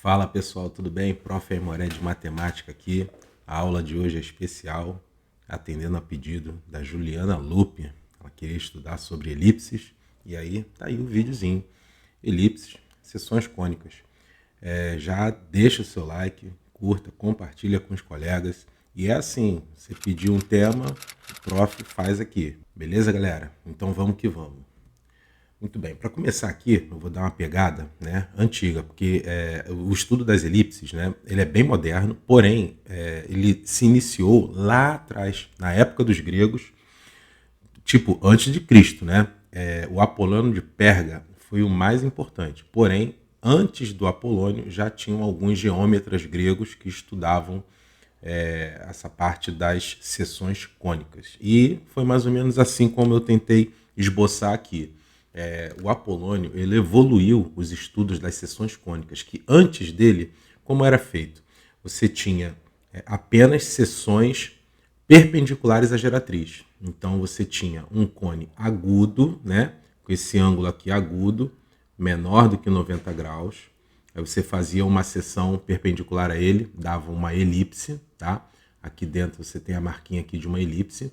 Fala pessoal, tudo bem? Prof. Aimoré de Matemática aqui. A aula de hoje é especial, atendendo a pedido da Juliana Lupe. Ela queria estudar sobre elipses e aí tá aí o videozinho. Elipses, seções cônicas. Já deixa o seu like, curta, compartilha com os colegas. E é assim, você pediu um tema, o prof faz aqui. Beleza, galera? Então vamos que vamos. Muito bem, para começar aqui, eu vou dar uma pegada, né, antiga, porque o estudo das elipses, né, ele é bem moderno, porém, ele se iniciou lá atrás, na época dos gregos, tipo, antes de Cristo, né? O Apolônio de Perga foi o mais importante, porém, antes do Apolônio já tinham alguns geômetras gregos que estudavam essa parte das seções cônicas. E foi mais ou menos assim como eu tentei esboçar aqui. O Apolônio ele evoluiu os estudos das seções cônicas, que antes dele, como era feito? Você tinha apenas seções perpendiculares à geratriz. Então você tinha um cone agudo, né, com esse ângulo aqui agudo, menor do que 90 graus. Aí você fazia uma seção perpendicular a ele, dava uma elipse, tá? Aqui dentro você tem a marquinha aqui de uma elipse,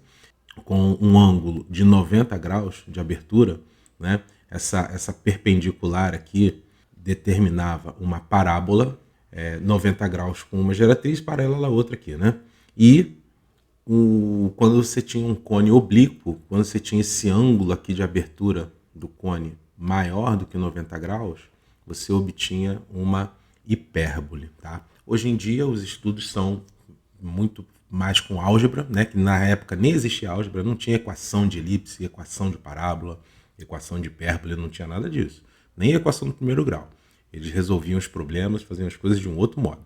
com um ângulo de 90 graus de abertura, né? Essa perpendicular aqui determinava uma parábola, 90 graus com uma geratriz, paralela a outra aqui, né? E quando você tinha um cone oblíquo, quando você tinha esse ângulo aqui de abertura do cone maior do que 90 graus, você obtinha uma hipérbole, tá? Hoje em dia os estudos são muito mais com álgebra, né? Que na época nem existia álgebra, não tinha equação de elipse, equação de parábola, equação de hipérbole, não tinha nada disso. Nem equação do primeiro grau. Eles resolviam os problemas, faziam as coisas de um outro modo.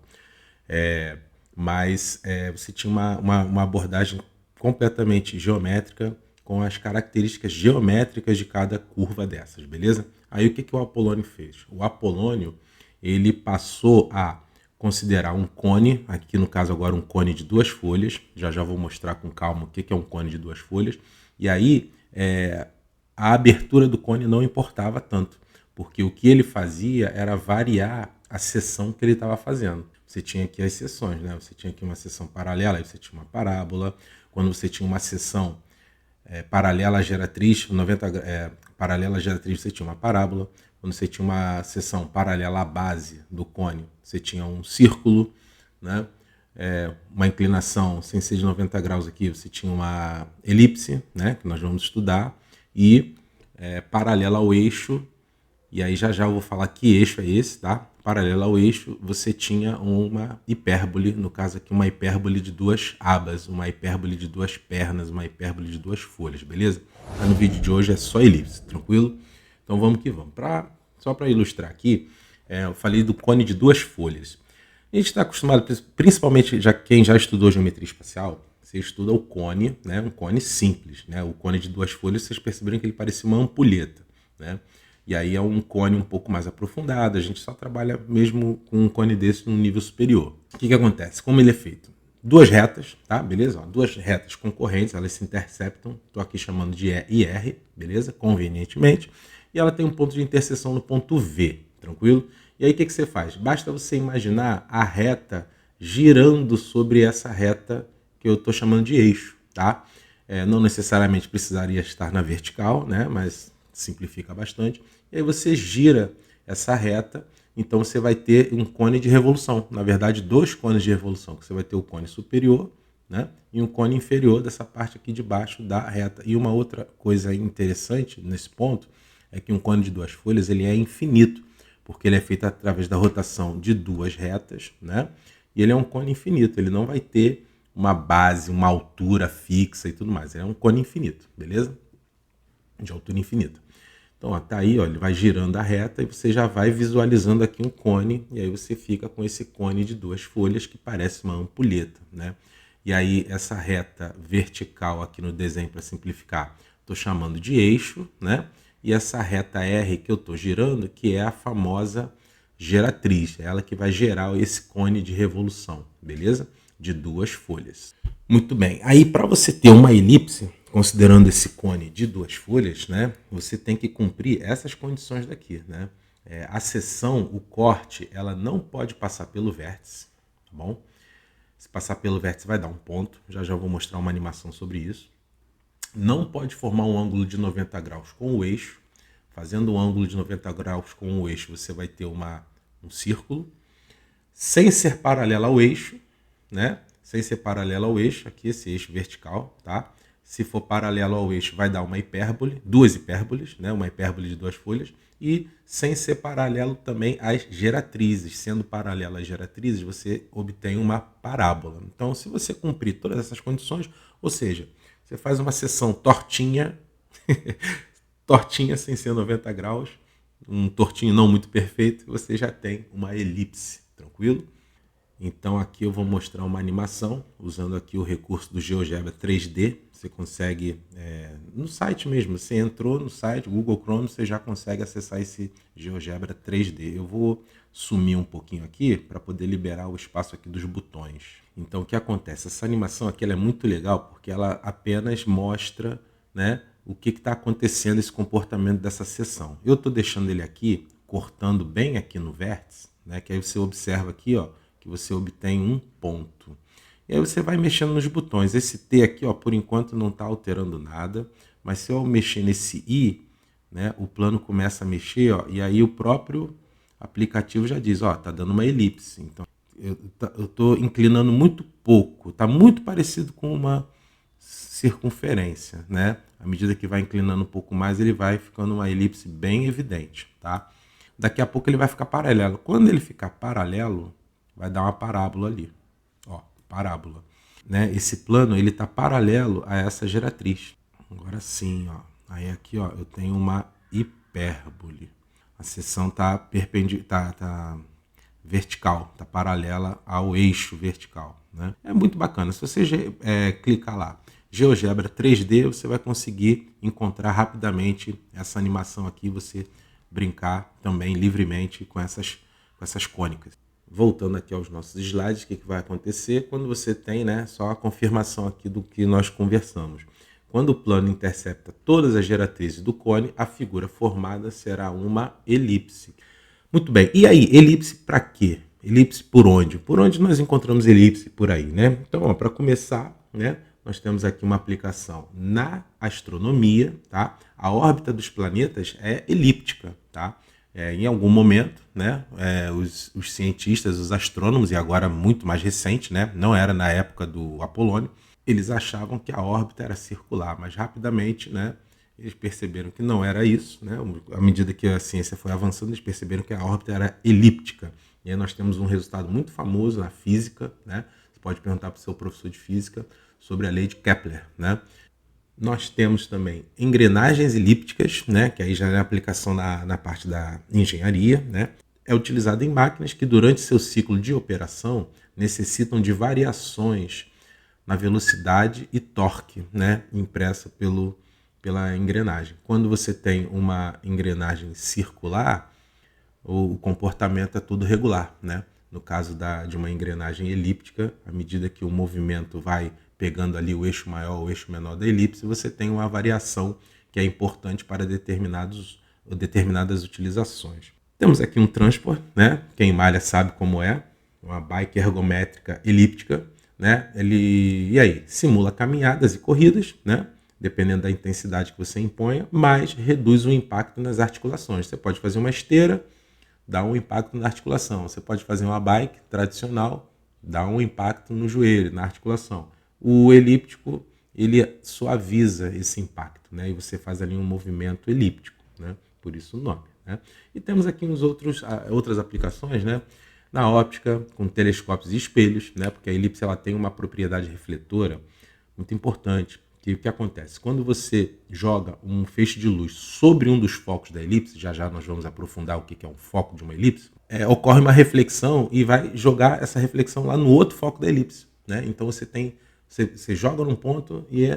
Mas você tinha uma abordagem completamente geométrica com as características geométricas de cada curva dessas, beleza? Aí o que o Apolônio fez? O Apolônio ele passou a considerar um cone, aqui no caso agora um cone de duas folhas, já vou mostrar com calma o que é um cone de duas folhas, e aí a abertura do cone não importava tanto, porque o que ele fazia era variar a seção que ele estava fazendo. Você tinha aqui as seções, né? Você tinha aqui uma seção paralela, aí você tinha uma parábola. Quando você tinha uma seção paralela à geratriz, 90, paralela à geratriz, você tinha uma parábola. Quando você tinha uma seção paralela à base do cone, você tinha um círculo, né? Uma inclinação sem ser de 90 graus aqui, você tinha uma elipse, né? Que nós vamos estudar, e paralela ao eixo, e aí já eu vou falar que eixo é esse, tá? Paralelo ao eixo, você tinha uma hipérbole, no caso aqui uma hipérbole de duas abas, uma hipérbole de duas pernas, uma hipérbole de duas folhas, beleza? Tá, no vídeo de hoje é só elipse, tranquilo? Então vamos que vamos. Só para ilustrar aqui, eu falei do cone de duas folhas. A gente está acostumado, principalmente quem já estudou geometria espacial, você estuda o cone, né? Um cone simples, né? O cone de duas folhas, vocês perceberam que ele parecia uma ampulheta, né? E aí é um cone um pouco mais aprofundado, a gente só trabalha mesmo com um cone desse num nível superior. O que acontece? Como ele é feito? Duas retas, tá? Beleza? Duas retas concorrentes, elas se interceptam, estou aqui chamando de E e R, beleza? Convenientemente. E ela tem um ponto de interseção no ponto V, tranquilo? E aí o que você faz? Basta você imaginar a reta girando sobre essa reta que eu estou chamando de eixo, tá? Não necessariamente precisaria estar na vertical, né? Mas simplifica bastante. E aí você gira essa reta, então você vai ter um cone de revolução. Na verdade, dois cones de revolução. Você vai ter o cone superior, né? E um cone inferior dessa parte aqui de baixo da reta. E uma outra coisa interessante nesse ponto é que um cone de duas folhas ele é infinito, porque ele é feito através da rotação de duas retas, né? E ele é um cone infinito, ele não vai ter uma base, uma altura fixa e tudo mais. Ele é um cone infinito, beleza? De altura infinita. Então, ó, tá aí, ó, ele vai girando a reta e você já vai visualizando aqui um cone, e aí você fica com esse cone de duas folhas que parece uma ampulheta, né? E aí essa reta vertical aqui no desenho, para simplificar, estou chamando de eixo, né? E essa reta R que eu estou girando, que é a famosa geratriz, é ela que vai gerar esse cone de revolução, beleza? De duas folhas. Muito bem, aí para você ter uma elipse, considerando esse cone de duas folhas, né, você tem que cumprir essas condições daqui, né? A seção, o corte, ela não pode passar pelo vértice, tá bom? Se passar pelo vértice vai dar um ponto, já já vou mostrar uma animação sobre isso. Não pode formar um ângulo de 90 graus com o eixo. Fazendo um ângulo de 90 graus com o eixo, você vai ter um círculo. Sem ser paralela ao eixo, né? Sem ser paralela ao eixo, aqui esse eixo vertical, tá? Se for paralelo ao eixo, vai dar uma hipérbole, duas hipérboles, né? Uma hipérbole de duas folhas. E sem ser paralelo também às geratrizes. Sendo paralelo às geratrizes, você obtém uma parábola. Então, se você cumprir todas essas condições, ou seja, você faz uma seção tortinha, tortinha sem ser 90 graus, um tortinho não muito perfeito, você já tem uma elipse, tranquilo? Então aqui eu vou mostrar uma animação, usando aqui o recurso do GeoGebra 3D. Você consegue, no site mesmo, você entrou no site, Google Chrome, você já consegue acessar esse GeoGebra 3D. Eu vou sumir um pouquinho aqui para poder liberar o espaço aqui dos botões. Então o que acontece? Essa animação aqui ela é muito legal porque ela apenas mostra, né, o que está acontecendo, esse comportamento dessa seção. Eu estou deixando ele aqui, cortando bem aqui no vértice, né, que aí você observa aqui, ó, que você obtém um ponto. E aí você vai mexendo nos botões. Esse T aqui, ó, por enquanto não está alterando nada, mas se eu mexer nesse I, né, o plano começa a mexer, ó, e aí o próprio aplicativo já diz, ó, tá dando uma elipse. Então eu estou inclinando muito pouco, está muito parecido com uma circunferência, né? À medida que vai inclinando um pouco mais, ele vai ficando uma elipse bem evidente, tá? Daqui a pouco ele vai ficar paralelo. Quando ele ficar paralelo, vai dar uma parábola ali, ó, parábola, né? Esse plano ele está paralelo a essa geratriz. Agora sim, ó, aí aqui, ó, eu tenho uma hipérbole. A seção está perpendicular, tá vertical, está paralela ao eixo vertical, né? É muito bacana. Se você clicar lá, GeoGebra 3D, você vai conseguir encontrar rapidamente essa animação aqui, você brincar também livremente com essas cônicas. Voltando aqui aos nossos slides, o que vai acontecer quando você tem, né, só a confirmação aqui do que nós conversamos. Quando o plano intercepta todas as geratrizes do cone, a figura formada será uma elipse. Muito bem, e aí, elipse para quê? Elipse por onde? Por onde nós encontramos elipse por aí, né? Então, para começar, né, nós temos aqui uma aplicação na astronomia, tá? A órbita dos planetas é elíptica, tá? Em algum momento, né, os cientistas, os astrônomos, e agora muito mais recente, né, não era na época do Apolônio, eles achavam que a órbita era circular, mas rapidamente, né, eles perceberam que não era isso, né? À medida que a ciência foi avançando, eles perceberam que a órbita era elíptica. E aí nós temos um resultado muito famoso na física, né? Você pode perguntar para o seu professor de física sobre a lei de Kepler, né? Nós temos também engrenagens elípticas, né? Que aí já é a aplicação na parte da engenharia, né? É utilizado em máquinas que durante seu ciclo de operação necessitam de variações na velocidade e torque, né? Impressa pela engrenagem. Quando você tem uma engrenagem circular, o comportamento é tudo regular, né? No caso de uma engrenagem elíptica, à medida que o movimento vai pegando ali o eixo maior ou o eixo menor da elipse, você tem uma variação que é importante para determinadas utilizações. Temos aqui um transport, né? Quem malha sabe como é, uma bike ergométrica elíptica, né? E aí, simula caminhadas e corridas, né? Dependendo da intensidade que você imponha, mas reduz o impacto nas articulações. Você pode fazer uma esteira, dá um impacto na articulação. Você pode fazer uma bike tradicional, dá um impacto no joelho, na articulação. O elíptico, ele suaviza esse impacto, né? E você faz ali um movimento elíptico, né? Por isso o nome, né? E temos aqui outras aplicações, né? Na óptica, com telescópios e espelhos, né? Porque a elipse ela tem uma propriedade refletora muito importante. O que acontece? Quando você joga um feixe de luz sobre um dos focos da elipse, já já nós vamos aprofundar o que é um foco de uma elipse, ocorre uma reflexão e vai jogar essa reflexão lá no outro foco da elipse, né? Então você joga num ponto e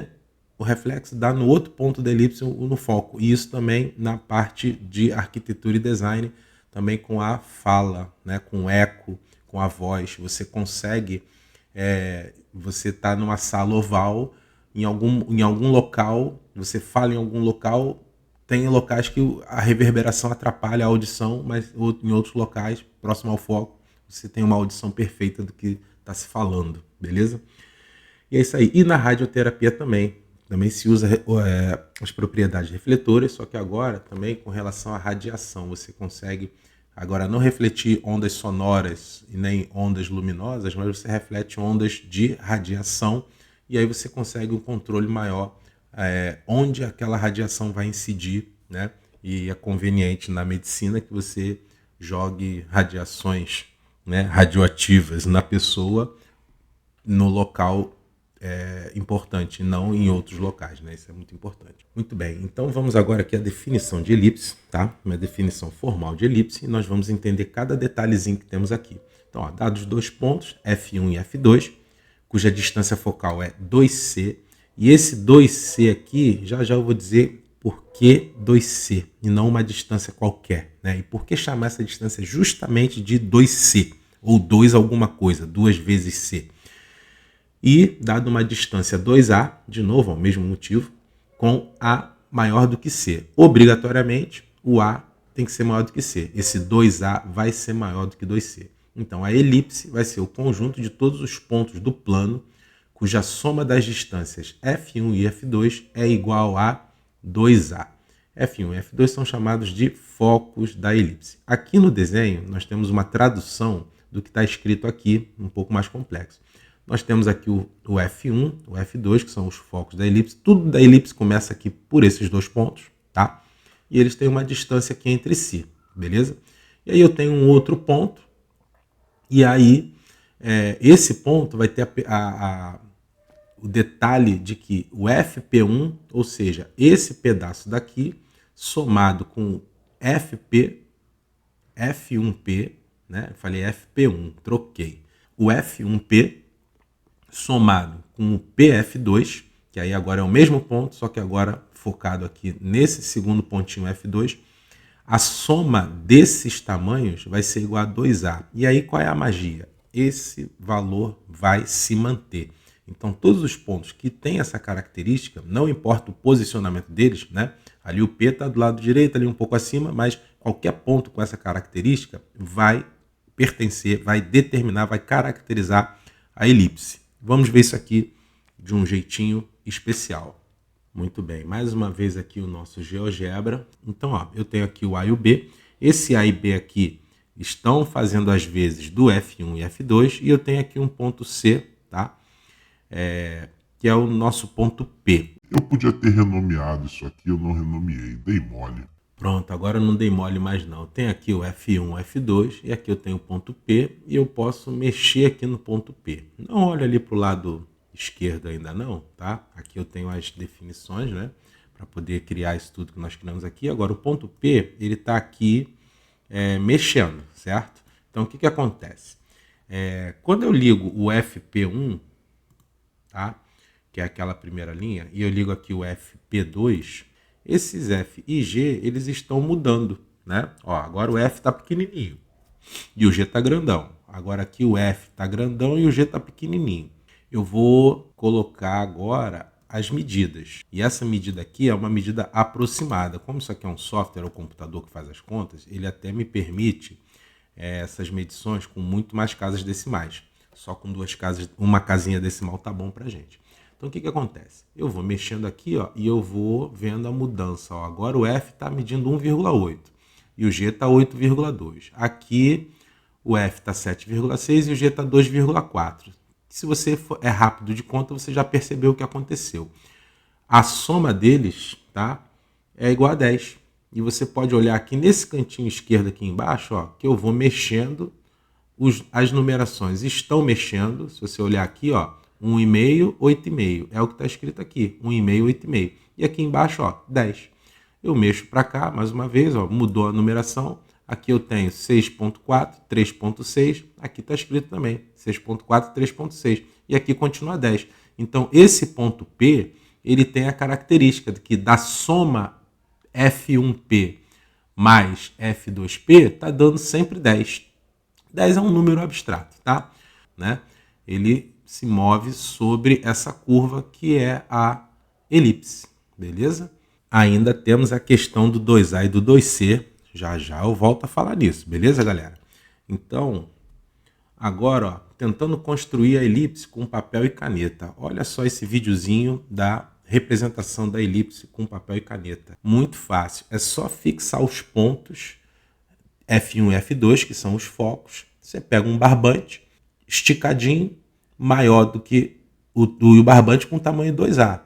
o reflexo dá no outro ponto da elipse no foco. E isso também na parte de arquitetura e design, também com a fala, né? Com o eco, com a voz. Você consegue, você está numa sala oval, em algum local, você fala em algum local, tem locais que a reverberação atrapalha a audição, mas em outros locais, próximo ao foco, você tem uma audição perfeita do que está se falando, beleza? E é isso aí. E na radioterapia também se usa as propriedades refletoras, só que agora também com relação à radiação, você consegue agora não refletir ondas sonoras e nem ondas luminosas, mas você reflete ondas de radiação e aí você consegue um controle maior onde aquela radiação vai incidir, né? E é conveniente na medicina que você jogue radiações, né, radioativas na pessoa no local importante, não em outros locais, né? Isso é muito importante. Muito bem, então vamos agora aqui à definição de elipse, tá? Uma definição formal de elipse, e nós vamos entender cada detalhezinho que temos aqui. Então, ó, dados dois pontos, F1 e F2, cuja distância focal é 2C, e esse 2C aqui, já eu vou dizer por que 2C, e não uma distância qualquer, né? E por que chamar essa distância justamente de 2C, ou 2 alguma coisa, 2 vezes C. E, dado uma distância 2A, de novo, ao mesmo motivo, com A maior do que C. Obrigatoriamente, o A tem que ser maior do que C. Esse 2A vai ser maior do que 2C. Então, a elipse vai ser o conjunto de todos os pontos do plano cuja soma das distâncias F1 e F2 é igual a 2A. F1 e F2 são chamados de focos da elipse. Aqui no desenho, nós temos uma tradução do que está escrito aqui, um pouco mais complexo. Nós temos aqui o F1, o F2, que são os focos da elipse. Tudo da elipse começa aqui por esses dois pontos, tá? E eles têm uma distância aqui entre si, beleza? E aí eu tenho um outro ponto, e aí esse ponto vai ter o detalhe de que o FP1, ou seja, esse pedaço daqui, somado com F1P, né? Eu falei FP1, troquei. O F1P somado com o PF2, que aí agora é o mesmo ponto, só que agora focado aqui nesse segundo pontinho F2, a soma desses tamanhos vai ser igual a 2A. E aí qual é a magia? Esse valor vai se manter. Então todos os pontos que têm essa característica, não importa o posicionamento deles, né? Ali o P está do lado direito, ali um pouco acima, mas qualquer ponto com essa característica vai pertencer, vai determinar, vai caracterizar a elipse. Vamos ver isso aqui de um jeitinho especial. Muito bem, mais uma vez aqui o nosso GeoGebra. Então, ó, eu tenho aqui o A e o B. Esse A e B aqui estão fazendo as vezes do F1 e F2. E eu tenho aqui um ponto C, tá? Que é o nosso ponto P. Eu podia ter renomeado isso aqui, eu não renomeei, dei mole. Pronto, agora eu não dei mole mais não. Tem aqui o F1, F2 e aqui eu tenho o ponto P e eu posso mexer aqui no ponto P. Não olha ali para o lado esquerdo ainda não, tá? Aqui eu tenho as definições, né? Para poder criar isso tudo que nós criamos aqui. Agora o ponto P, ele está aqui mexendo, certo? Então o que acontece? Quando eu ligo o FP1, tá? Que é aquela primeira linha, e eu ligo aqui o FP2, esses F e G, eles estão mudando, né? Ó, agora o F está pequenininho e o G está grandão. Agora aqui o F está grandão e o G está pequenininho. Eu vou colocar agora as medidas. E essa medida aqui é uma medida aproximada. Como isso aqui é um software ou computador que faz as contas, ele até me permite essas medições com muito mais casas decimais. Só com uma casinha decimal tá bom pra gente. Então, o que acontece? Eu vou mexendo aqui, ó, e eu vou vendo a mudança. Ó. Agora o F está medindo 1,8 e o G está 8,2. Aqui o F está 7,6 e o G está 2,4. Se você é rápido de conta, você já percebeu o que aconteceu. A soma deles, tá, é igual a 10. E você pode olhar aqui nesse cantinho esquerdo aqui embaixo, ó, que eu vou mexendo, as numerações estão mexendo. Se você olhar aqui, ó, 1,5, 8,5. É o que está escrito aqui, 1,5, 8,5. E aqui embaixo, ó, 10. Eu mexo para cá, mais uma vez, ó, mudou a numeração. Aqui eu tenho 6,4, 3,6. Aqui está escrito também, 6,4, 3,6. E aqui continua 10. Então, esse ponto P, ele tem a característica de que da soma F1P mais F2P, está dando sempre 10. 10 é um número abstrato, tá? Né? Ele se move sobre essa curva que é a elipse, beleza? ainda temos a questão do 2A e do 2C. Já já eu volto a falar nisso, beleza, galera? Então, agora, ó, tentando construir a elipse com papel e caneta. Olha só esse videozinho da representação da elipse com papel e caneta. Muito fácil, é só fixar os pontos F1 e F2, que são os focos. Você pega um barbante esticadinho, maior do que o barbante com tamanho 2A.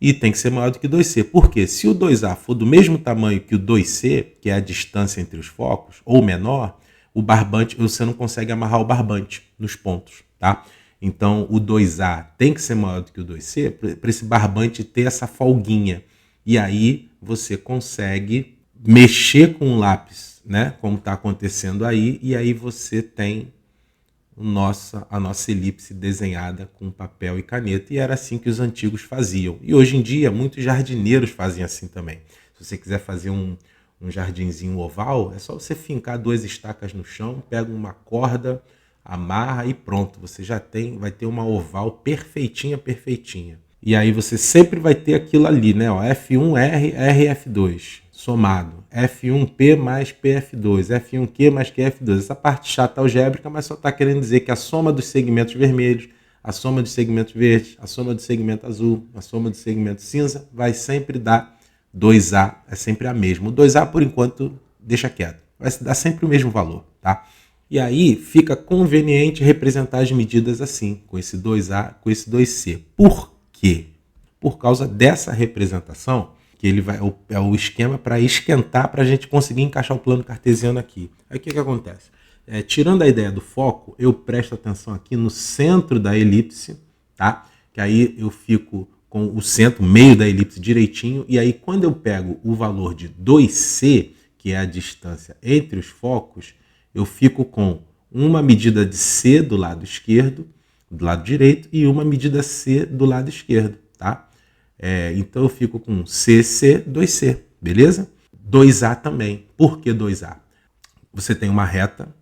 E tem que ser maior do que 2C. Por quê? Se o 2A for do mesmo tamanho que o 2C, que é a distância entre os focos, ou menor, o barbante, você não consegue amarrar o barbante nos pontos, tá? Então, o 2A tem que ser maior do que o 2C para esse barbante ter essa folguinha. E aí você consegue mexer com o lápis, né? Como está acontecendo aí, e aí você tem a nossa elipse desenhada com papel e caneta, e era assim que os antigos faziam. E hoje em dia, muitos jardineiros fazem assim também. Se você quiser fazer um jardinzinho oval, é só você fincar 2 estacas no chão, pega uma corda, amarra e pronto. Você já vai ter uma oval perfeitinha, perfeitinha. E aí você sempre vai ter aquilo ali, né? Ó, F1R, RF2, somado. F1P mais PF2, F1Q mais QF2. Essa parte chata algébrica, mas só está querendo dizer que a soma dos segmentos vermelhos, a soma dos segmentos verdes, a soma do segmento azul, a soma do segmento cinza, vai sempre dar 2A, é sempre a mesma. O 2A, por enquanto, deixa quieto. Vai dar sempre o mesmo valor, tá? E aí fica conveniente representar as medidas assim, com esse 2A, com esse 2C. Por quê? Por causa dessa representação, que ele é o esquema para esquentar, para a gente conseguir encaixar o plano cartesiano aqui. Aí o que acontece? Tirando a ideia do foco, eu presto atenção aqui no centro da elipse, tá? Que aí eu fico com o centro, meio da elipse direitinho, e aí quando eu pego o valor de 2C, que é a distância entre os focos, eu fico com uma medida de C do lado esquerdo, do lado direito, e uma medida C do lado esquerdo, tá? Então eu fico com CC, 2C, beleza? 2A também. Por que 2A? Você tem uma reta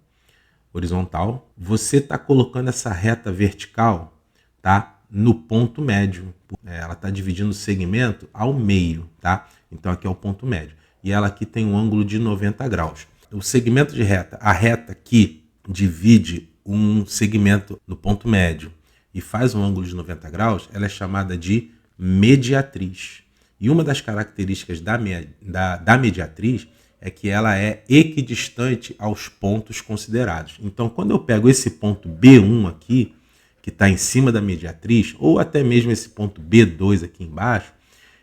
horizontal, você está colocando essa reta vertical, tá, no ponto médio. Ela está dividindo o segmento ao meio, tá? Então aqui é o ponto médio. E ela aqui tem um ângulo de 90 graus. O segmento de reta, a reta que divide um segmento no ponto médio e faz um ângulo de 90 graus, ela é chamada de mediatriz. E uma das características da mediatriz é que ela é equidistante aos pontos considerados. Então, quando eu pego esse ponto B1 aqui, que está em cima da mediatriz, ou até mesmo esse ponto B2 aqui embaixo,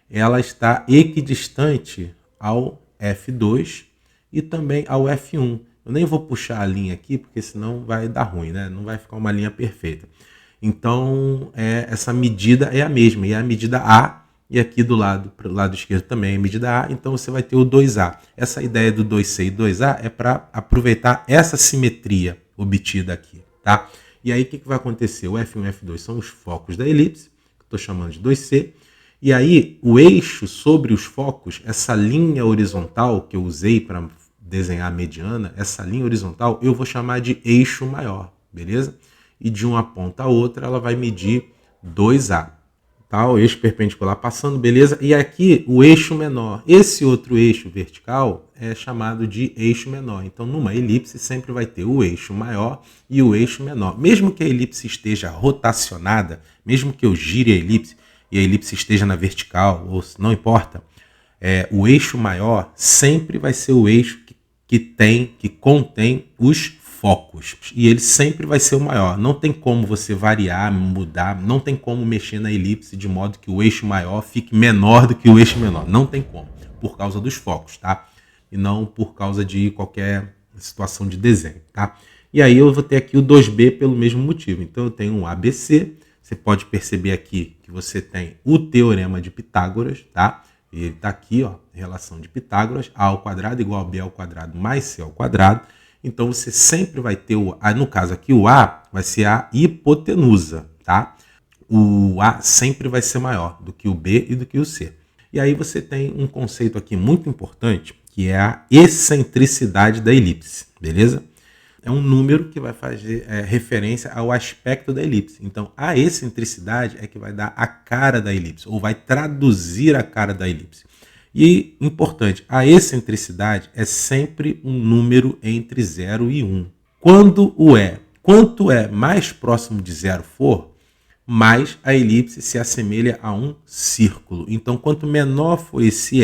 ela está equidistante ao F2 e também ao F1. Eu nem vou puxar a linha aqui, porque senão vai dar ruim, né? Não vai ficar uma linha perfeita. Então, essa medida é a mesma, e é a medida A, e aqui do lado esquerdo também é a medida A, então você vai ter o 2A. Essa ideia do 2C e 2A é para aproveitar essa simetria obtida aqui, tá? E aí o que vai acontecer? O F1 e o F2 são os focos da elipse, que estou chamando de 2C, e aí o eixo sobre os focos, essa linha horizontal que eu usei para desenhar a mediana, essa linha horizontal eu vou chamar de eixo maior, beleza? E de uma ponta a outra ela vai medir 2A. Tá? O eixo perpendicular passando, beleza? E aqui o eixo menor. Esse outro eixo vertical é chamado de eixo menor. Então, numa elipse sempre vai ter o eixo maior e o eixo menor. Mesmo que a elipse esteja rotacionada, mesmo que eu gire a elipse e a elipse esteja na vertical, ou não importa, o eixo maior sempre vai ser o eixo que contém os focos, e ele sempre vai ser o maior. Não tem como você variar, mudar, não tem como mexer na elipse de modo que o eixo maior fique menor do que o eixo menor. Não tem como, por causa dos focos, tá? E não por causa de qualquer situação de desenho, tá? E aí eu vou ter aqui o 2B pelo mesmo motivo. Então eu tenho um ABC, você pode perceber aqui que você tem o teorema de Pitágoras, tá? Ele está aqui, ó, relação de Pitágoras, A ao quadrado igual a B ao quadrado mais C ao quadrado. Então você sempre vai ter no caso aqui o A vai ser a hipotenusa, tá? O A sempre vai ser maior do que o B e do que o C. E aí você tem um conceito aqui muito importante, que é a excentricidade da elipse, beleza? É um número que vai fazer referência ao aspecto da elipse. Então a excentricidade é que vai dar a cara da elipse, ou vai traduzir a cara da elipse. E, importante, a excentricidade é sempre um número entre 0 e 1. Quanto é mais próximo de 0 for, mais a elipse se assemelha a um círculo. Então, quanto menor for esse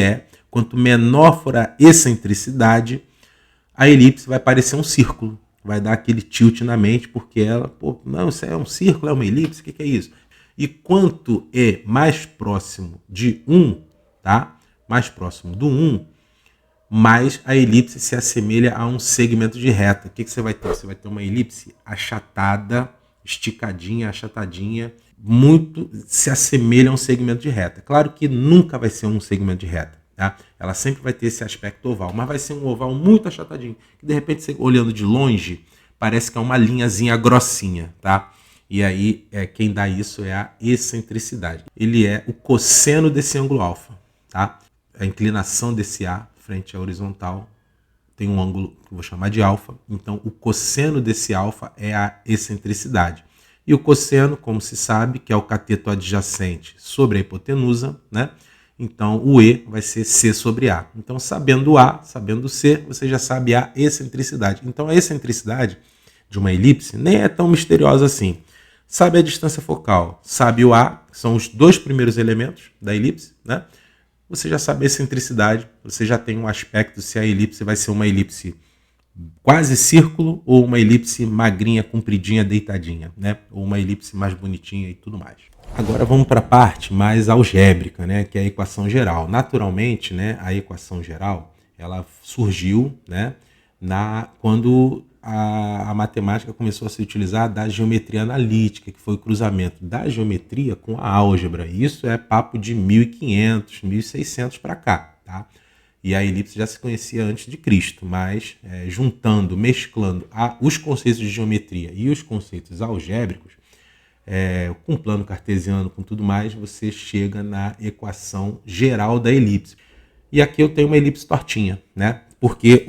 quanto menor for a excentricidade, a elipse vai parecer um círculo. Vai dar aquele tilt na mente, porque ela, não, isso é um círculo, é uma elipse, o que é isso? E quanto é mais próximo de 1, tá? Mais próximo do 1, mais a elipse se assemelha a um segmento de reta. O que você vai ter? Você vai ter uma elipse achatada, esticadinha, achatadinha, muito se assemelha a um segmento de reta. Claro que nunca vai ser um segmento de reta, tá? Ela sempre vai ter esse aspecto oval, mas vai ser um oval muito achatadinho, que de repente, você olhando de longe, parece que é uma linhazinha grossinha, tá? E aí, quem dá isso é a excentricidade. Ele é o cosseno desse ângulo alfa, tá? A inclinação desse A frente à horizontal tem um ângulo que eu vou chamar de alfa. Então, o cosseno desse alfa é a excentricidade. E o cosseno, como se sabe, que é o cateto adjacente sobre a hipotenusa, né? Então, o E vai ser C sobre A. Então, sabendo A, sabendo C, você já sabe a excentricidade. Então, a excentricidade de uma elipse nem é tão misteriosa assim. Sabe a distância focal, sabe o A, que são os dois primeiros elementos da elipse, né? Você já sabe a excentricidade, você já tem um aspecto se a elipse vai ser uma elipse quase círculo ou uma elipse magrinha, compridinha, deitadinha, né? Ou uma elipse mais bonitinha e tudo mais. Agora vamos para a parte mais algébrica, né? Que é a equação geral. Naturalmente, né, a equação geral ela surgiu, né, quando a matemática começou a se utilizar da geometria analítica, que foi o cruzamento da geometria com a álgebra. Isso é papo de 1500, 1600 para cá, tá? E a elipse já se conhecia antes de Cristo, mas juntando, mesclando os conceitos de geometria e os conceitos algébricos, com plano cartesiano, com tudo mais, você chega na equação geral da elipse. E aqui eu tenho uma elipse tortinha, né? Porque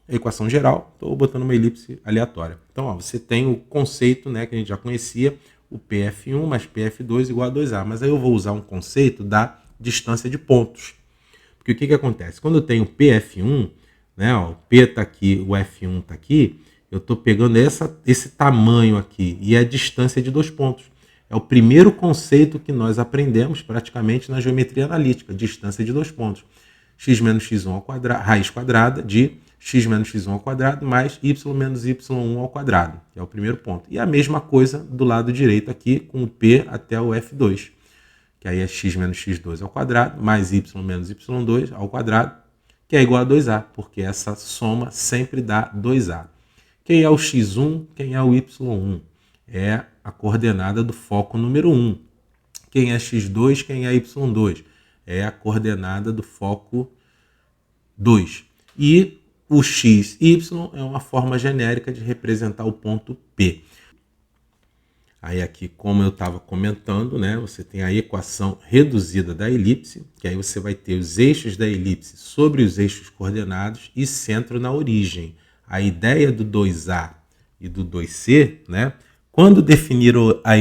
a equação geral, estou botando uma elipse aleatória. Então, você tem o conceito, né, que a gente já conhecia, o PF1 mais PF2 igual a 2A. Mas aí eu vou usar um conceito da distância de pontos. Porque o que acontece? Quando eu tenho PF1, né, o P está aqui, o F1 está aqui, eu estou pegando esse tamanho aqui e a distância de 2 pontos. É o primeiro conceito que nós aprendemos praticamente na geometria analítica, distância de 2 pontos. X menos x1 ao quadrado, raiz quadrada de x menos x1 ao quadrado mais y menos y1 ao quadrado, que é o primeiro ponto. E a mesma coisa do lado direito aqui, com o P até o F2, que aí é x menos x2 ao quadrado, mais y menos y2 ao quadrado, que é igual a 2A, porque essa soma sempre dá 2A. Quem é o x1, quem é o y1? É a coordenada do foco número 1. Quem é x2, quem é y2? É a coordenada do foco 2. E o x, y é uma forma genérica de representar o ponto P. Aí aqui, como eu estava comentando, né, você tem a equação reduzida da elipse, que aí você vai ter os eixos da elipse sobre os eixos coordenados e centro na origem. A ideia do 2A e do 2C, né, quando definiram a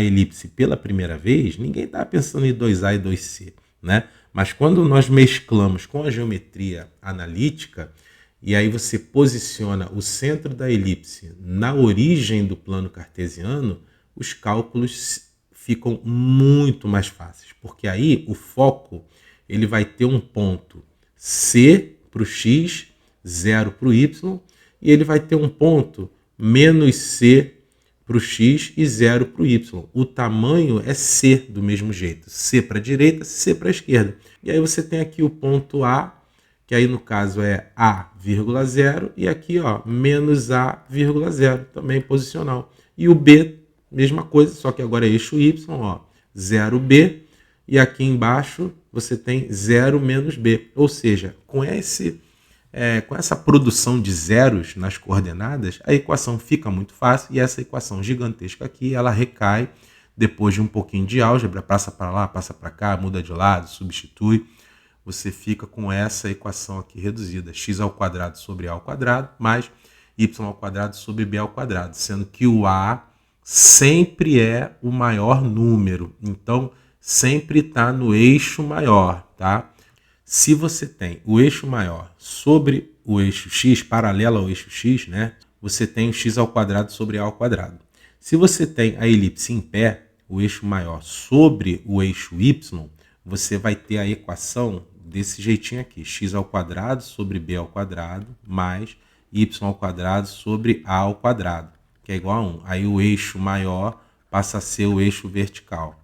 elipse pela primeira vez, ninguém estava pensando em 2A e 2C, né? Mas quando nós mesclamos com a geometria analítica, e aí você posiciona o centro da elipse na origem do plano cartesiano, os cálculos ficam muito mais fáceis, porque aí o foco ele vai ter um ponto C para o x, 0 para o y, e ele vai ter um ponto menos C para o x e 0 para o y. O tamanho é C do mesmo jeito. C para a direita, C para a esquerda. E aí você tem aqui o ponto A, que aí no caso é A,0, e aqui ó, menos A,0, também posicional. E o B, mesma coisa, só que agora é eixo Y, ó, 0B, e aqui embaixo você tem 0 menos B. Ou seja, com essa produção de zeros nas coordenadas, a equação fica muito fácil e essa equação gigantesca aqui, ela recai depois de um pouquinho de álgebra, passa para lá, passa para cá, muda de lado, substitui. Você fica com essa equação aqui reduzida, x ao quadrado sobre a ao quadrado, mais y ao quadrado sobre b ao quadrado, sendo que o a sempre é o maior número. Então, sempre está no eixo maior, tá? Se você tem o eixo maior sobre o eixo x, paralelo ao eixo x, né? Você tem o x ao quadrado sobre a ao quadrado. Se você tem a elipse em pé, o eixo maior sobre o eixo y, você vai ter a equação desse jeitinho aqui, x ao quadrado sobre b ao quadrado mais y ao quadrado sobre a ao quadrado, que é igual a 1. Aí o eixo maior passa a ser o eixo vertical.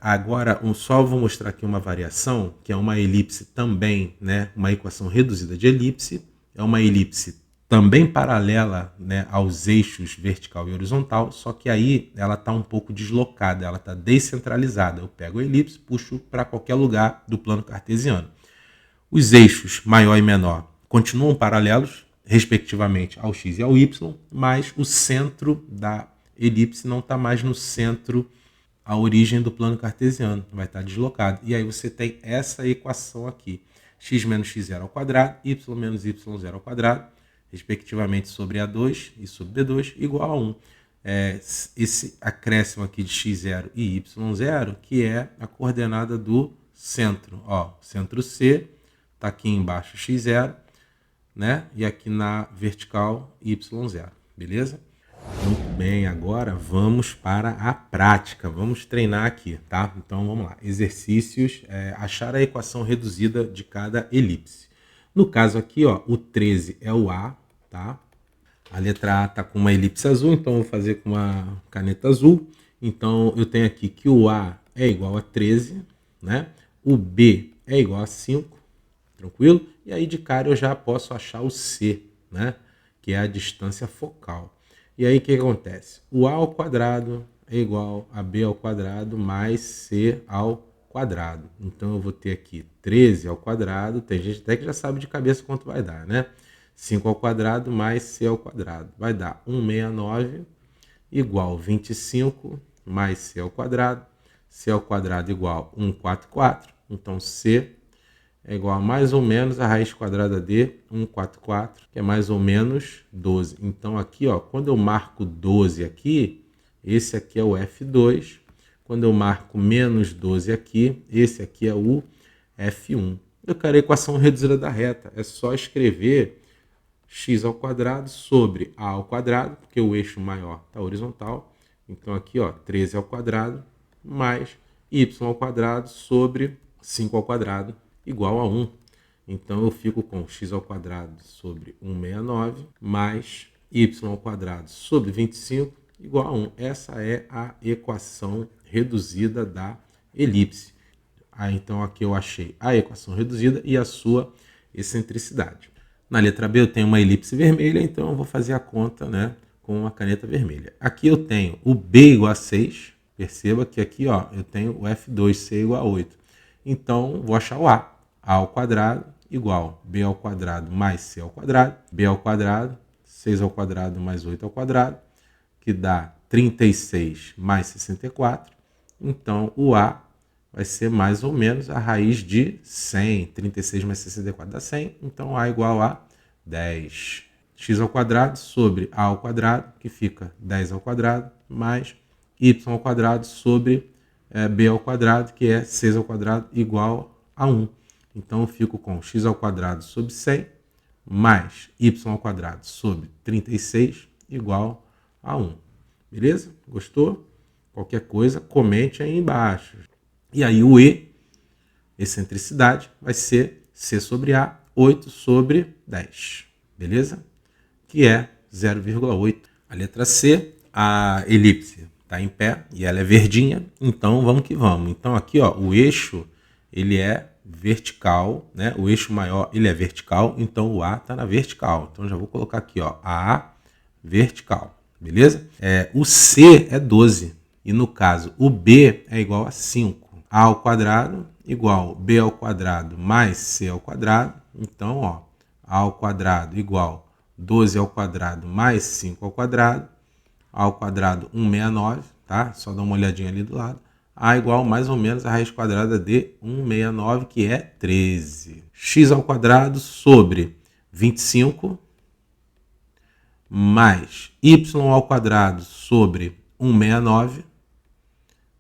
Agora, só vou mostrar aqui uma variação, que é uma elipse também, né? Uma equação reduzida de elipse. É uma elipse também paralela, né, aos eixos vertical e horizontal, só que aí ela está um pouco deslocada, ela está descentralizada. Eu pego a elipse, puxo para qualquer lugar do plano cartesiano. Os eixos maior e menor continuam paralelos, respectivamente, ao x e ao y, mas o centro da elipse não está mais no centro, a origem do plano cartesiano, vai estar deslocado. E aí você tem essa equação aqui, x menos x0 ao quadrado, y menos y0 ao quadrado, respectivamente sobre A2 e sobre B2, igual a 1. Esse acréscimo aqui de x0 e y0, que é a coordenada do centro. Ó, centro C está aqui embaixo x0, né? E aqui na vertical y0, beleza? Muito bem, agora vamos para a prática. Vamos treinar aqui, tá? Então vamos lá. Exercícios, achar a equação reduzida de cada elipse. No caso aqui, ó, o 13 é o A, tá? A letra A está com uma elipse azul, então eu vou fazer com uma caneta azul. Então eu tenho aqui que o A é igual a 13, né? O B é igual a 5, tranquilo? E aí de cara eu já posso achar o C, né? Que é a distância focal. E aí o que acontece? O A ao quadrado é igual a B ao quadrado mais C ao quadrado. Então eu vou ter aqui 13 ao quadrado, tem gente até que já sabe de cabeça quanto vai dar, né? 5 ao quadrado mais C ao quadrado. Vai dar 169 igual 25 mais C ao quadrado. C ao quadrado igual 144. Então C é igual a mais ou menos a raiz quadrada de 144, que é mais ou menos 12. Então aqui, ó, quando eu marco 12 aqui, esse aqui é o F2. Quando eu marco menos 12 aqui, esse aqui é o F1. Eu quero a equação reduzida da reta. É só escrever x ao quadrado sobre a ao quadrado, porque o eixo maior está horizontal. Então aqui, ó, 13 ao quadrado mais y ao quadrado sobre 5 ao quadrado igual a 1. Então eu fico com x ao quadrado sobre 169 mais y ao quadrado sobre 25 igual a 1. Essa é a equação reduzida da elipse. Então aqui eu achei a equação reduzida e a sua excentricidade. Na letra B eu tenho uma elipse vermelha, então eu vou fazer a conta, né, com uma caneta vermelha. Aqui eu tenho o B igual a 6. Perceba que aqui, ó, eu tenho o F2C igual a 8. Então, vou achar o A. A ao quadrado igual B ao quadrado mais C ao quadrado. B ao quadrado, 6 ao quadrado mais 8 ao quadrado, que dá 36 mais 64. Então, o A vai ser mais ou menos a raiz de 100. 36 mais 64 dá 100. Então, A igual a 10. X ao quadrado sobre A ao quadrado, que fica 10 ao quadrado, mais Y ao quadrado sobre B ao quadrado, que é 6 ao quadrado, igual a 1. Então, eu fico com x ao quadrado sobre 100 mais y ao quadrado sobre 36 igual a 1. Beleza? Gostou? Qualquer coisa, comente aí embaixo. E aí o E, excentricidade, vai ser C sobre A, 8 sobre 10. Beleza? Que é 0,8. A letra C, a elipse está em pé e ela é verdinha, então vamos que vamos. Então aqui, ó, o eixo ele é vertical, né? O eixo maior ele é vertical, então o A está na vertical. Então já vou colocar aqui, ó, A vertical, beleza? O C é 12 e no caso o B é igual a 5. A ao quadrado igual B ao quadrado mais C ao quadrado. Então, ó, A ao quadrado igual 12 ao quadrado mais 5 ao quadrado. A ao quadrado 169, tá? Só dá uma olhadinha ali do lado. A igual mais ou menos a raiz quadrada de 169, que é 13. X ao quadrado sobre 25 mais y ao quadrado sobre 169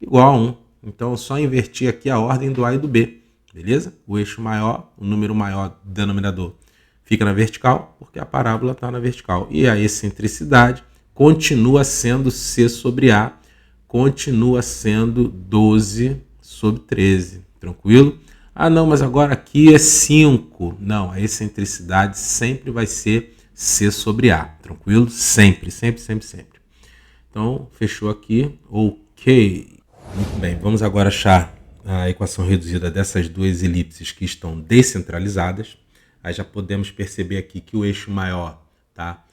igual a 1. Então, só invertir aqui a ordem do A e do B, beleza? O eixo maior, o número maior do denominador, fica na vertical, porque a parábola está na vertical. E a excentricidade continua sendo C sobre A, continua sendo 12 sobre 13, tranquilo? Ah, não, mas agora aqui é 5. Não, a excentricidade sempre vai ser C sobre A, tranquilo? Sempre, sempre, sempre, sempre. Então, fechou aqui. Ok. Muito bem, vamos agora achar a equação reduzida dessas duas elipses que estão descentralizadas. Aí já podemos perceber aqui que o eixo maior, tá?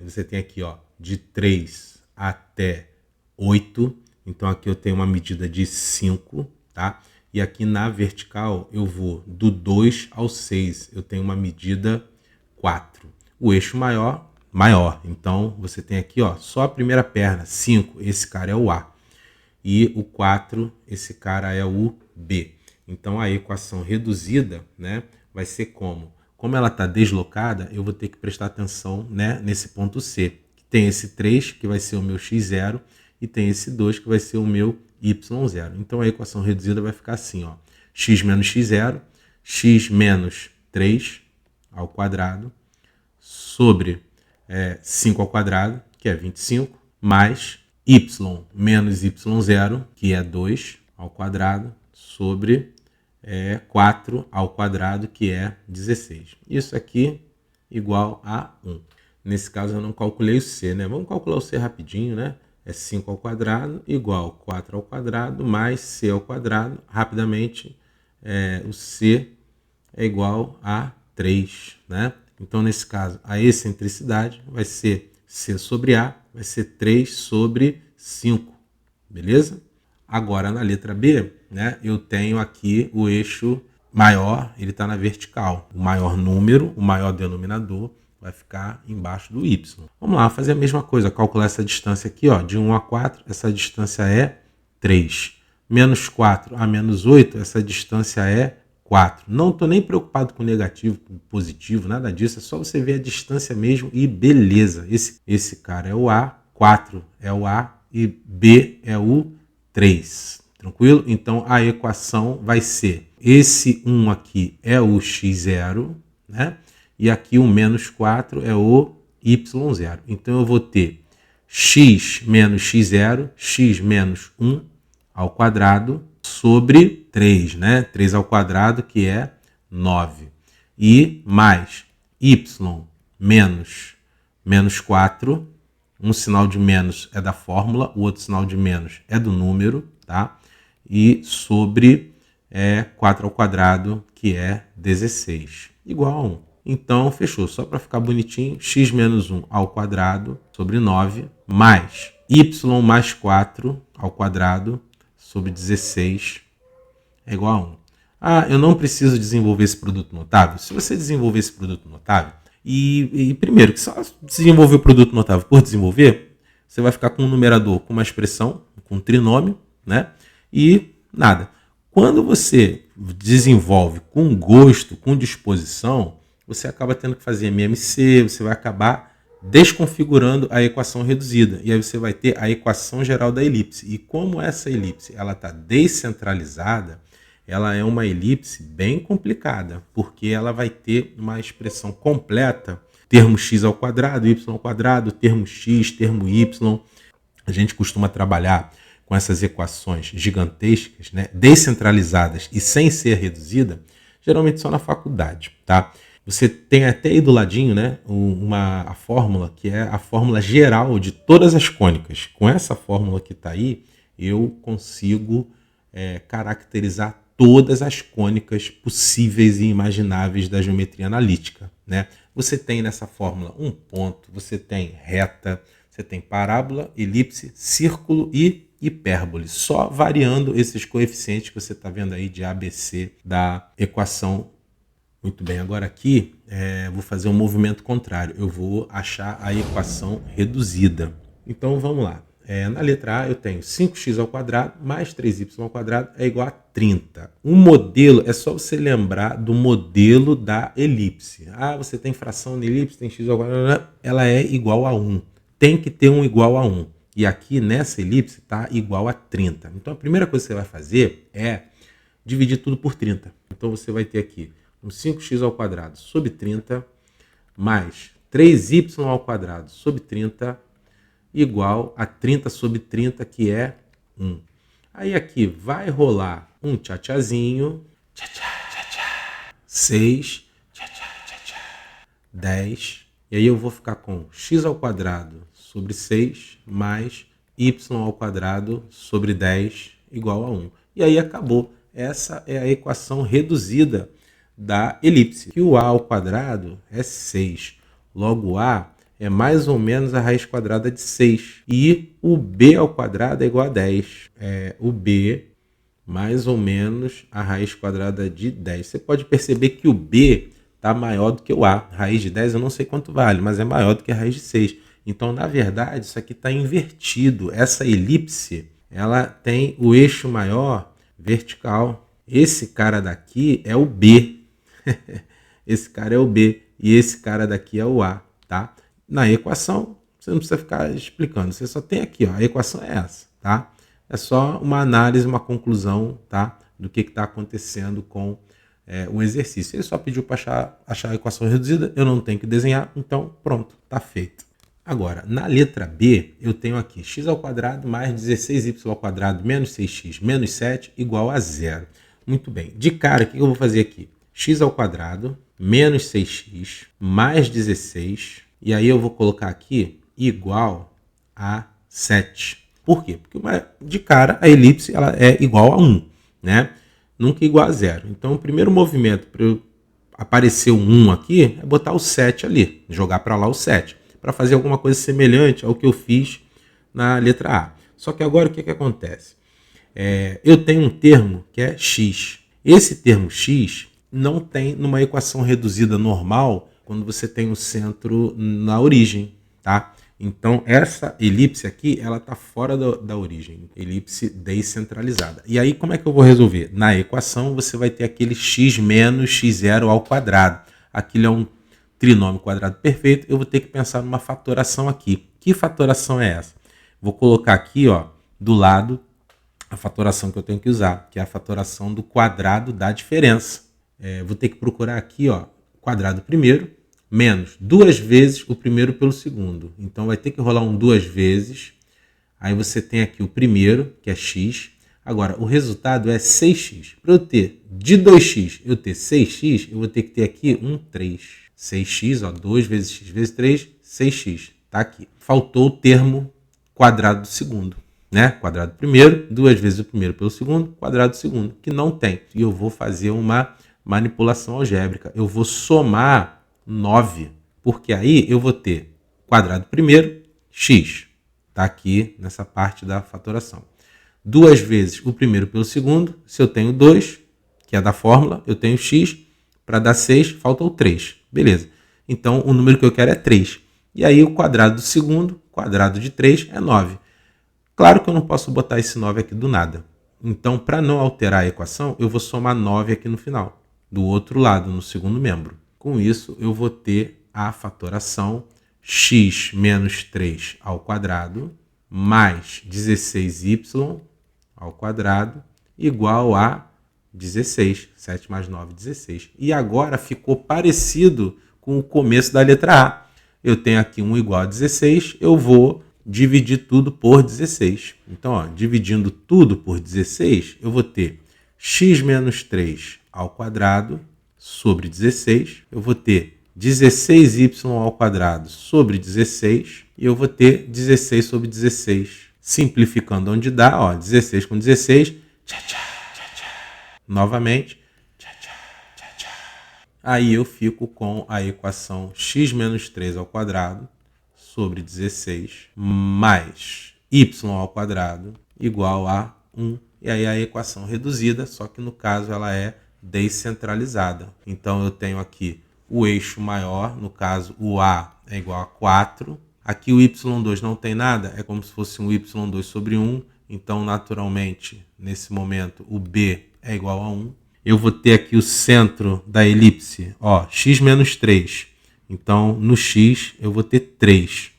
Você tem aqui, ó, de 3 até 8. Então aqui eu tenho uma medida de 5, tá? E aqui na vertical eu vou do 2 ao 6. Eu tenho uma medida 4. O eixo maior. Então você tem aqui, ó, só a primeira perna, 5. Esse cara é o A. E o 4, esse cara é o B. Então a equação reduzida, né, vai ser como? Como ela está deslocada, eu vou ter que prestar atenção, né, nesse ponto C. Tem esse 3, que vai ser o meu x0, e tem esse 2, que vai ser o meu y0. Então a equação reduzida vai ficar assim, ó, x menos x0, x menos 3 ao quadrado, sobre 5 ao quadrado, que é 25, mais y menos y0, que é 2 ao quadrado, sobre 4 ao quadrado, que é 16. Isso aqui igual a 1. Nesse caso eu não calculei o C, né? Vamos calcular o C rapidinho, né? É 5 ao quadrado igual 4 ao quadrado mais C ao quadrado. Rapidamente, o C é igual a 3, né? Então, nesse caso, a excentricidade vai ser C sobre A, vai ser 3 sobre 5, beleza? Agora, na letra B, né, eu tenho aqui o eixo maior, ele está na vertical. O maior número, o maior denominador, vai ficar embaixo do Y. Vamos lá, fazer a mesma coisa, calcular essa distância aqui, ó, de 1 a 4, essa distância é 3. Menos 4 a menos 8, essa distância é 4. Não estou nem preocupado com negativo, com positivo, nada disso. É só você ver a distância mesmo e beleza. Esse cara é o A, 4 é o A e B é o 3. Tranquilo? Então a equação vai ser, esse 1 aqui é o x0, né? E aqui o menos 4 é o y0. Então eu vou ter x menos x0, x menos 1 ao quadrado, sobre 3, né? 3 ao quadrado, que é 9. E mais y menos 4. Um sinal de menos é da fórmula, o outro sinal de menos é do número, tá? E sobre 4 ao quadrado, que é 16. Igual a 1. Então, fechou. Só para ficar bonitinho, x menos 1 ao quadrado, sobre 9, mais y mais 4 ao quadrado, sobre 16 é igual a 1. Ah, eu não preciso desenvolver esse produto notável? Se você desenvolver esse produto notável, e primeiro, que só desenvolver o produto notável por desenvolver, você vai ficar com um numerador com uma expressão, com um trinômio, né? E nada. Quando você desenvolve com gosto, com disposição, você acaba tendo que fazer MMC, você vai acabar desconfigurando a equação reduzida. E aí você vai ter a equação geral da elipse. E como essa elipse está descentralizada, ela é uma elipse bem complicada, porque ela vai ter uma expressão completa, termo x ao quadrado, y ao quadrado, termo x, termo y. A gente costuma trabalhar com essas equações gigantescas, né, descentralizadas e sem ser reduzida, geralmente só na faculdade, tá? Você tem até aí do ladinho, né, a fórmula, que é a fórmula geral de todas as cônicas. Com essa fórmula que está aí, eu consigo caracterizar todas as cônicas possíveis e imagináveis da geometria analítica, né? Você tem nessa fórmula um ponto, você tem reta, você tem parábola, elipse, círculo e hipérbole, só variando esses coeficientes que você está vendo aí de ABC da equação. Muito bem, agora aqui vou fazer um movimento contrário. Eu vou achar a equação reduzida. Então vamos lá. Na letra A eu tenho 5x ao quadrado mais 3y ao quadrado é igual a 30. O modelo, é só você lembrar do modelo da elipse. Ah, você tem fração na elipse, tem x ao quadrado, ela é igual a 1. Tem que ter um igual a 1. E aqui nessa elipse está igual a 30. Então a primeira coisa que você vai fazer é dividir tudo por 30. Então você vai ter aqui um 5x ao quadrado sobre 30 mais 3y ao quadrado sobre 30 igual a 30 sobre 30, que é 1. Aí aqui vai rolar um tchá-tchazinho, 6, 10. E aí eu vou ficar com x ao quadrado sobre 6 mais y ao quadrado sobre 10 igual a 1. E aí acabou. Essa é a equação reduzida da elipse. Que o a ao quadrado é 6. Logo, a é mais ou menos a raiz quadrada de 6. E o b ao quadrado é igual a 10. O b mais ou menos a raiz quadrada de 10. Você pode perceber que o b está maior do que o a. Raiz de 10 eu não sei quanto vale, mas é maior do que a raiz de 6. Então, na verdade, isso aqui está invertido. Essa elipse, ela tem o eixo maior vertical. Esse cara daqui é o b. Esse cara é o b. E esse cara daqui é o a, tá? Na equação, você não precisa ficar explicando. Você só tem aqui, ó, a equação é essa, tá? É só uma análise, uma conclusão, tá? Do que está acontecendo com o exercício. Ele só pediu para achar a equação reduzida, eu não tenho que desenhar, então pronto, está feito. Agora, na letra B, eu tenho aqui x ao quadrado mais 16y ao quadrado menos 6x menos 7 igual a 0. Muito bem. De cara, o que eu vou fazer aqui? X ao quadrado menos 6x mais 16, e aí eu vou colocar aqui igual a 7. Por quê? Porque de cara a elipse ela é igual a 1, né? Nunca igual a 0. Então o primeiro movimento para aparecer o 1 aqui é botar o 7 ali, jogar para lá o 7, para fazer alguma coisa semelhante ao que eu fiz na letra A. Só que agora o que acontece? Eu tenho um termo que é x. Esse termo x não tem numa equação reduzida normal quando você tem o centro na origem, tá? Então, essa elipse aqui, ela está fora da origem, elipse descentralizada. E aí, como é que eu vou resolver? Na equação, você vai ter aquele x menos x0 ao quadrado. Aquilo é um trinômio quadrado perfeito, eu vou ter que pensar numa fatoração aqui. Que fatoração é essa? Vou colocar aqui, ó, do lado, a fatoração que eu tenho que usar, que é a fatoração do quadrado da diferença. Vou ter que procurar aqui, ó, quadrado primeiro, menos 2 vezes o primeiro pelo segundo. Então, vai ter que rolar um 2 vezes. Aí você tem aqui o primeiro, que é x. Agora, o resultado é 6x. Para eu ter de 2x, eu ter 6x, eu vou ter que ter aqui um 3. 6x, ó, 2 vezes x vezes 3, 6x. Tá aqui. Faltou o termo quadrado do segundo, né? Quadrado do primeiro, 2 vezes o primeiro pelo segundo, quadrado do segundo, que não tem. E eu vou fazer uma manipulação algébrica. Eu vou somar 9, porque aí eu vou ter quadrado primeiro, x, está aqui nessa parte da fatoração. 2 vezes o primeiro pelo segundo, se eu tenho 2, que é da fórmula, eu tenho x, para dar 6, falta o 3. Beleza. Então, o número que eu quero é 3. E aí, o quadrado do segundo, quadrado de 3, é 9. Claro que eu não posso botar esse 9 aqui do nada. Então, para não alterar a equação, eu vou somar 9 aqui no final, do outro lado, no segundo membro. Com isso, eu vou ter a fatoração x menos 3 ao quadrado mais 16y ao quadrado igual a 16. 7 mais 9, 16. E agora ficou parecido com o começo da letra A. Eu tenho aqui 1 igual a 16, eu vou dividir tudo por 16. Então, ó, dividindo tudo por 16, eu vou ter x menos 3 ao quadrado sobre 16, eu vou ter 16y ao quadrado sobre 16, e eu vou ter 16 sobre 16. Simplificando onde dá, ó, 16 com 16, tchá, tchá, tchá, tchá. Novamente, tchá, tchá, tchá, tchá. Aí eu fico com a equação x menos 3 ao quadrado sobre 16 mais y ao quadrado igual a 1. E aí a equação reduzida, só que no caso ela é descentralizada. Então eu tenho aqui o eixo maior, no caso o A é igual a 4. Aqui o y2 não tem nada, é como se fosse um y2 sobre 1. Então naturalmente, nesse momento, o B é igual a 1. Eu vou ter aqui o centro da elipse, ó, x menos 3. Então no x eu vou ter 3.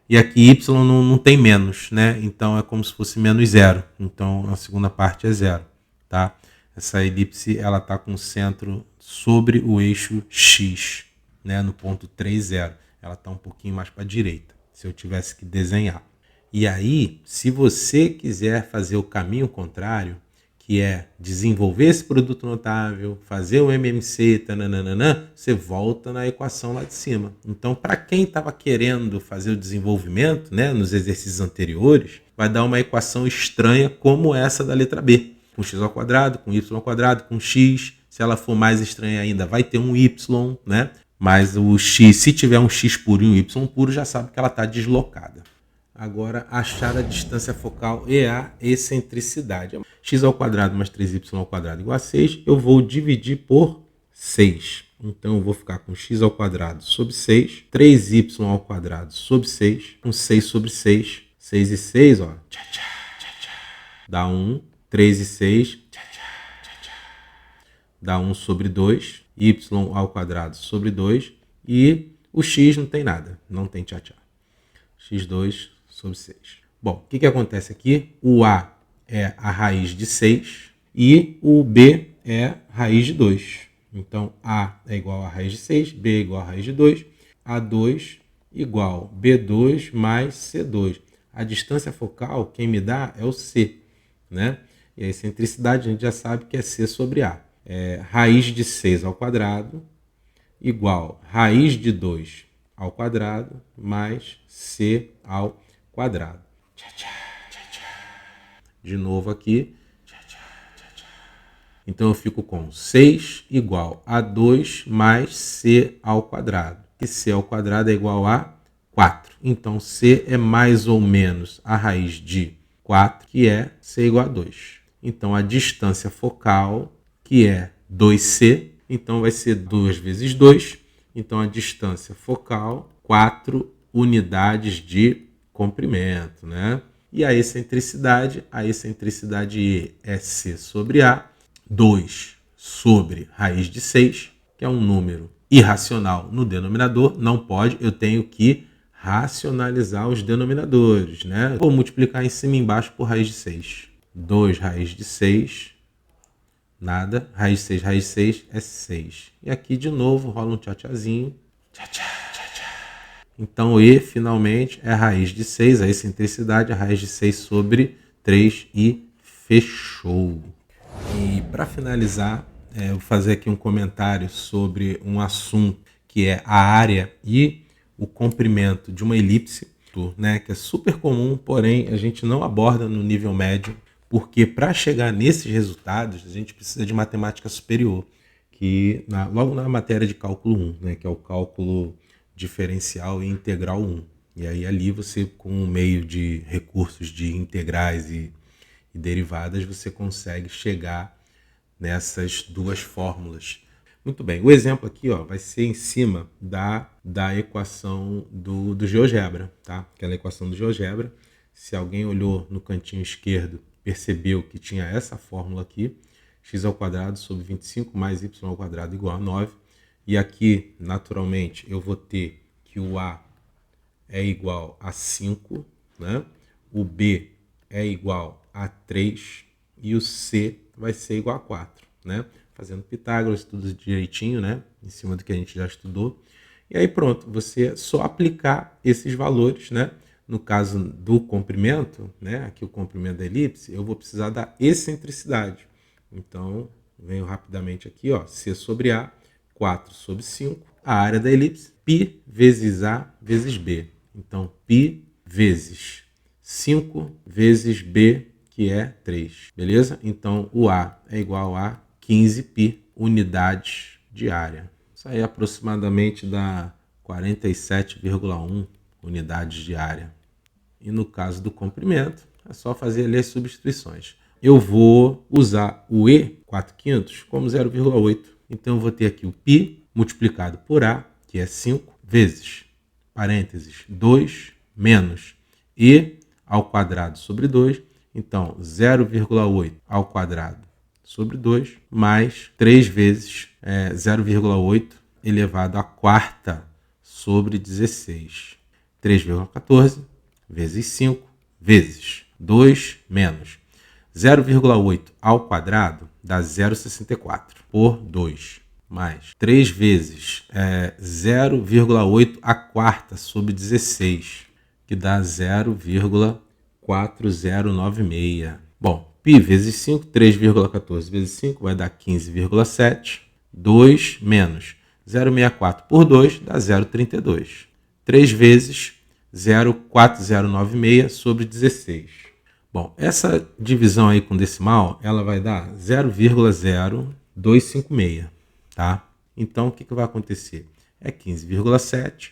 E aqui y não tem menos, né? Então é como se fosse menos zero. Então a segunda parte é zero, tá? Essa elipse ela está com o centro sobre o eixo x, né? No ponto 3, 0. Ela está um pouquinho mais para a direita, se eu tivesse que desenhar. E aí, se você quiser fazer o caminho contrário, que é desenvolver esse produto notável, fazer o MMC, tananana, você volta na equação lá de cima. Então, para quem estava querendo fazer o desenvolvimento, né, nos exercícios anteriores, vai dar uma equação estranha como essa da letra B, com x ao quadrado, com y ao quadrado, com x. Se ela for mais estranha ainda, vai ter um y, né? Mas o x, se tiver um x puro e um y puro, já sabe que ela está deslocada. Agora, achar a distância focal e a excentricidade. X ao quadrado mais 3y ao quadrado igual a 6. Eu vou dividir por 6. Então, eu vou ficar com x ao quadrado sobre 6. 3y ao quadrado sobre 6. Com 6 sobre 6. 6 e 6, ó. Dá 1. 3 e 6. Dá 1 sobre 2. Y ao quadrado sobre 2. E o x não tem nada. Não tem tchá-tchá. x2 sobre 6. Bom, o que acontece aqui? O A é a raiz de 6 e o B é raiz de 2. Então, A é igual a raiz de 6, B é igual a raiz de 2, A2 igual B2 mais C2. A distância focal, quem me dá é o C, né? E a excentricidade a gente já sabe que é C sobre A. Raiz de 6 ao quadrado igual raiz de 2 ao quadrado mais C ao quadrado. De novo aqui. Então eu fico com 6 igual a 2 mais C ao quadrado. E C ao quadrado é igual a 4. Então C é mais ou menos a raiz de 4, que é C igual a 2. Então a distância focal, que é 2C, então vai ser 2 vezes 2. Então a distância focal, 4 unidades de comprimento, né? E a excentricidade E é C sobre A, 2 sobre raiz de 6, que é um número irracional no denominador, não pode, eu tenho que racionalizar os denominadores, né? Vou multiplicar em cima e embaixo por raiz de 6. 2 raiz de 6, nada, raiz de 6 é 6. E aqui de novo rola um tchá-tchazinho. Então E finalmente é a raiz de 6, a excentricidade é a raiz de 6 sobre 3 e fechou. E para finalizar, eu vou fazer aqui um comentário sobre um assunto que é a área e o comprimento de uma elipse, né, que é super comum, porém a gente não aborda no nível médio, porque para chegar nesses resultados a gente precisa de matemática superior, que logo na matéria de cálculo 1, né, que é o cálculo diferencial e integral 1. E aí ali você, com o meio de recursos de integrais e derivadas, você consegue chegar nessas duas fórmulas. Muito bem, o exemplo aqui vai ser em cima da equação do GeoGebra, tá? Aquela equação do GeoGebra. Se alguém olhou no cantinho esquerdo, percebeu que tinha essa fórmula aqui, x ao quadrado sobre 25 mais y ao quadrado igual a 9. E aqui, naturalmente, eu vou ter que o A é igual a 5, né? O B é igual a 3 e o C vai ser igual a 4, né? Fazendo Pitágoras, tudo direitinho, né? Em cima do que a gente já estudou. E aí pronto, você é só aplicar esses valores, né? No caso do comprimento, né? Aqui o comprimento da elipse, eu vou precisar da excentricidade. Então, venho rapidamente aqui, C sobre A, 4 sobre 5, a área da elipse, π vezes A vezes B. Então, π vezes 5 vezes B, que é 3. Beleza? Então, o A é igual a 15π unidades de área. Isso aí aproximadamente dá 47,1 unidades de área. E no caso do comprimento, é só fazer ali as substituições. Eu vou usar o E, 4/5, como 0,8. Então, eu vou ter aqui o π multiplicado por A, que é 5, vezes, parênteses, 2 menos E ao quadrado sobre 2. Então, 0,8 ao quadrado sobre 2, mais 3 vezes 0,8 elevado à quarta sobre 16. 3,14 vezes 5 vezes 2 menos 0,8 ao quadrado dá 0,64 por 2, mais 3 vezes 0,8 a quarta sobre 16, que dá 0,4096. Bom, π vezes 5, 3,14 vezes 5 vai dar 15,7. 2 menos 0,64 por 2 dá 0,32. 3 vezes 0,4096 sobre 16. Bom, essa divisão aí com decimal, ela vai dar 0,0256, tá? Então, o que vai acontecer? É 15,7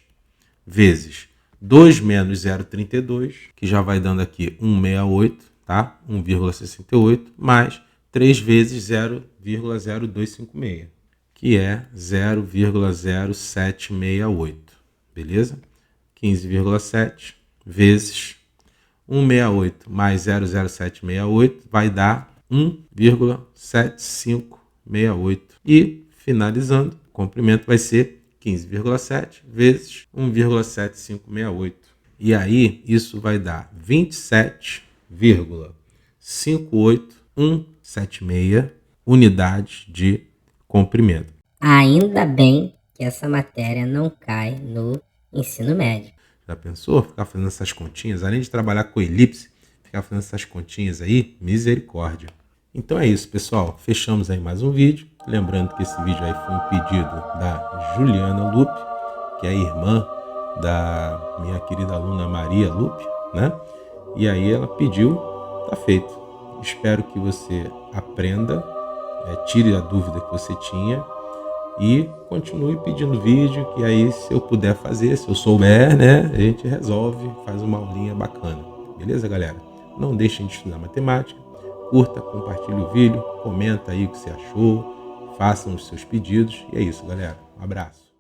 vezes 2 menos 0,32, que já vai dando aqui 168, tá? 1,68, mais 3 vezes 0,0256, que é 0,0768, beleza? 15,7 vezes 168 mais 0,0768 vai dar 1,7568. E, finalizando, o comprimento vai ser 15,7 vezes 1,7568. E aí, isso vai dar 27,58176 unidades de comprimento. Ainda bem que essa matéria não cai no ensino médio. Já pensou? Ficar fazendo essas continhas, além de trabalhar com elipse, ficar fazendo essas continhas aí, misericórdia. Então é isso, pessoal. Fechamos aí mais um vídeo. Lembrando que esse vídeo aí foi um pedido da Juliana Lupe, que é a irmã da minha querida aluna Maria Lupe, né? E aí ela pediu, tá feito. Espero que você aprenda, tire a dúvida que você tinha e continue pedindo vídeo, que aí se eu puder fazer, se eu souber, né, a gente resolve, faz uma aulinha bacana. Beleza, galera? Não deixem de estudar matemática, curta, compartilhe o vídeo, comenta aí o que você achou, façam os seus pedidos e é isso, galera. Um abraço.